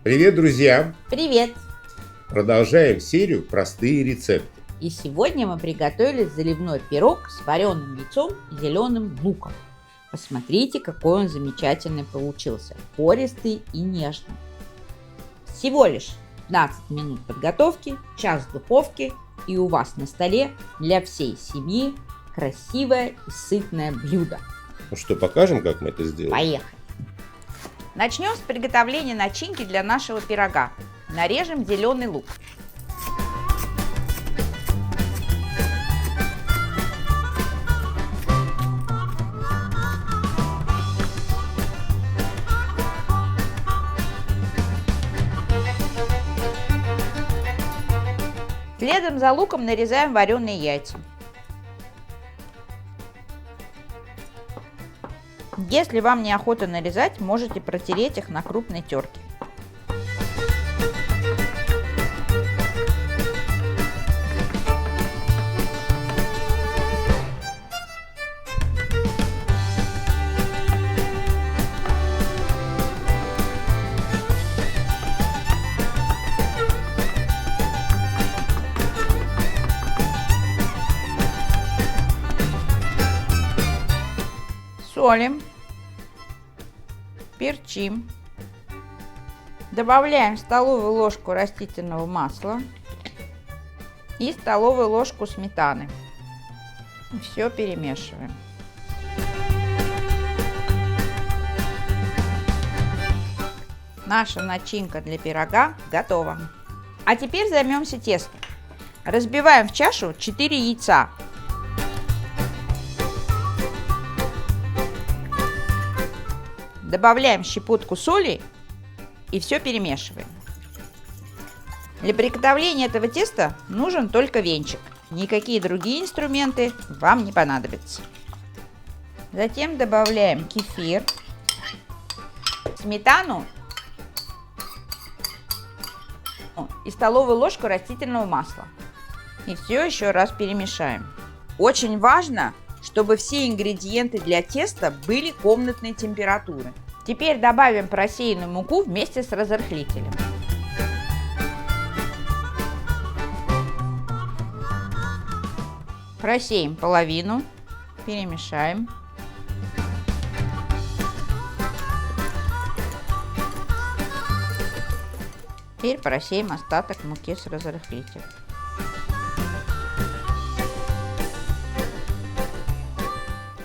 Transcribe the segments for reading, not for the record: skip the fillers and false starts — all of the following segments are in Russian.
Привет, друзья! Привет! Продолжаем серию «Простые рецепты». И сегодня мы приготовили заливной пирог с вареным яйцом и зеленым луком. Посмотрите, какой он замечательный получился, пористый и нежный. Всего лишь 15 минут подготовки, час в духовке, и у вас на столе для всей семьи красивое и сытное блюдо. Ну что, покажем, как мы это сделаем? Поехали! Начнем с приготовления начинки для нашего пирога. Нарежем зеленый лук. Следом за луком нарезаем вареные яйца. Если вам неохота нарезать, можете протереть их на крупной терке. Солим, перчим, добавляем столовую ложку растительного масла и столовую ложку сметаны. Все перемешиваем. Наша начинка для пирога готова. А теперь займемся тестом. Разбиваем в чашу 4 яйца. Добавляем щепотку соли и все перемешиваем. Для приготовления этого теста нужен только венчик. Никакие другие инструменты вам не понадобятся. Затем добавляем кефир, сметану и столовую ложку растительного масла. И все еще раз перемешаем. Очень важно, чтобы все ингредиенты для теста были комнатной температуры. Теперь добавим просеянную муку вместе с разрыхлителем. Просеем половину, перемешаем. Теперь просеем остаток муки с разрыхлителем.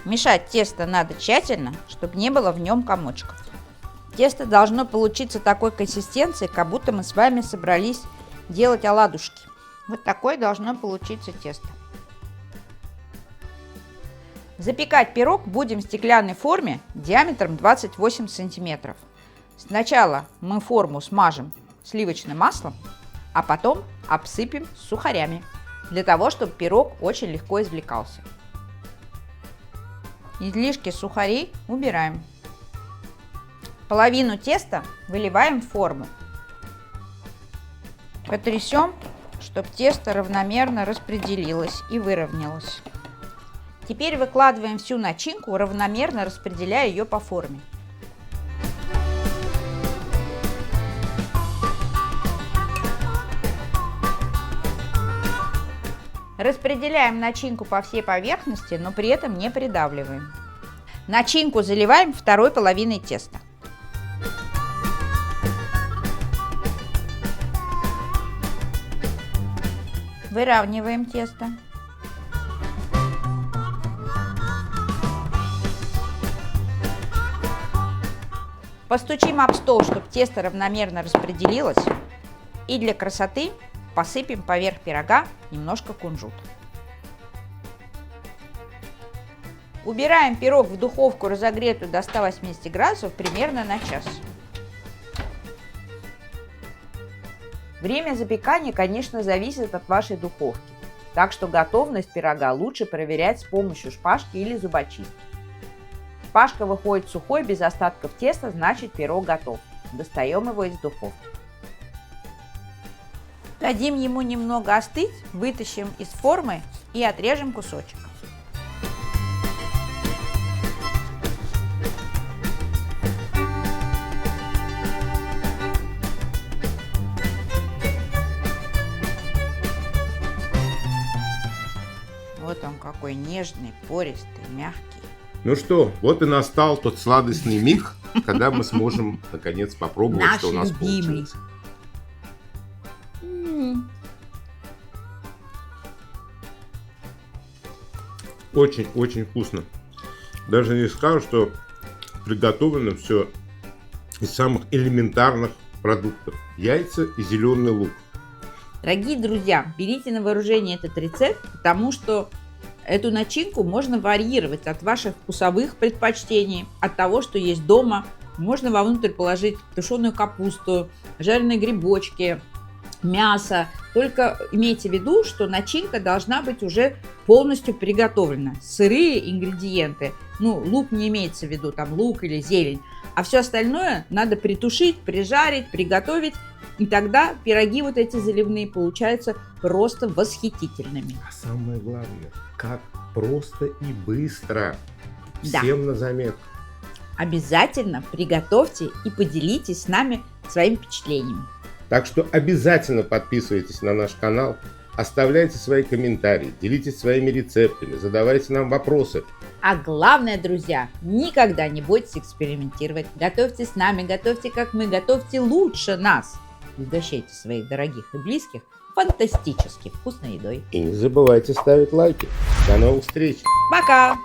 Мешать тесто надо тщательно, чтобы не было в нем комочков. Тесто должно получиться такой консистенции, как будто мы с вами собрались делать оладушки. Вот такое должно получиться тесто. Запекать пирог будем в стеклянной форме диаметром 28 сантиметров. Сначала мы форму смажем сливочным маслом, а потом обсыпем сухарями, для того, чтобы пирог очень легко извлекался. Излишки сухарей убираем. Половину теста выливаем в форму. Потрясем, чтобы тесто равномерно распределилось и выровнялось. Теперь выкладываем всю начинку, равномерно распределяя ее по форме. Распределяем начинку по всей поверхности, но при этом не придавливаем. Начинку заливаем второй половиной теста. Выравниваем тесто. Постучим об стол, чтобы тесто равномерно распределилось. И для красоты посыпем поверх пирога немножко кунжута. Убираем пирог в духовку, разогретую до 180 градусов, примерно на час. Время запекания, конечно, зависит от вашей духовки, так что готовность пирога лучше проверять с помощью шпажки или зубочистки. Шпажка выходит сухой, без остатков теста, значит пирог готов. Достаем его из духовки. Дадим ему немного остыть, вытащим из формы и отрежем кусочек. он какой нежный, пористый, мягкий. Ну что, вот и настал тот сладостный миг, когда мы сможем наконец попробовать, Наш что у нас любимый. получилось. Очень-очень вкусно. Даже не скажу, что приготовлено все из самых элементарных продуктов. Яйца и зеленый лук. Дорогие друзья, берите на вооружение этот рецепт, потому что эту начинку можно варьировать от ваших вкусовых предпочтений, от того, что есть дома. Можно вовнутрь положить тушеную капусту, жареные грибочки, мясо. Только имейте в виду, что начинка должна быть уже полностью приготовлена. Сырые ингредиенты, лук не имеется в виду, там лук или зелень, а все остальное надо притушить, прижарить, приготовить. И тогда пироги вот эти заливные получаются просто восхитительными. А самое главное, как просто и быстро. Да. Всем на заметку. Обязательно приготовьте и поделитесь с нами своими впечатлениями. Так что обязательно подписывайтесь на наш канал, оставляйте свои комментарии, делитесь своими рецептами, задавайте нам вопросы. А главное, друзья, никогда не бойтесь экспериментировать. Готовьте с нами, готовьте как мы, готовьте лучше нас. Угощайте своих дорогих и близких фантастически вкусной едой. И не забывайте ставить лайки. До новых встреч! Пока!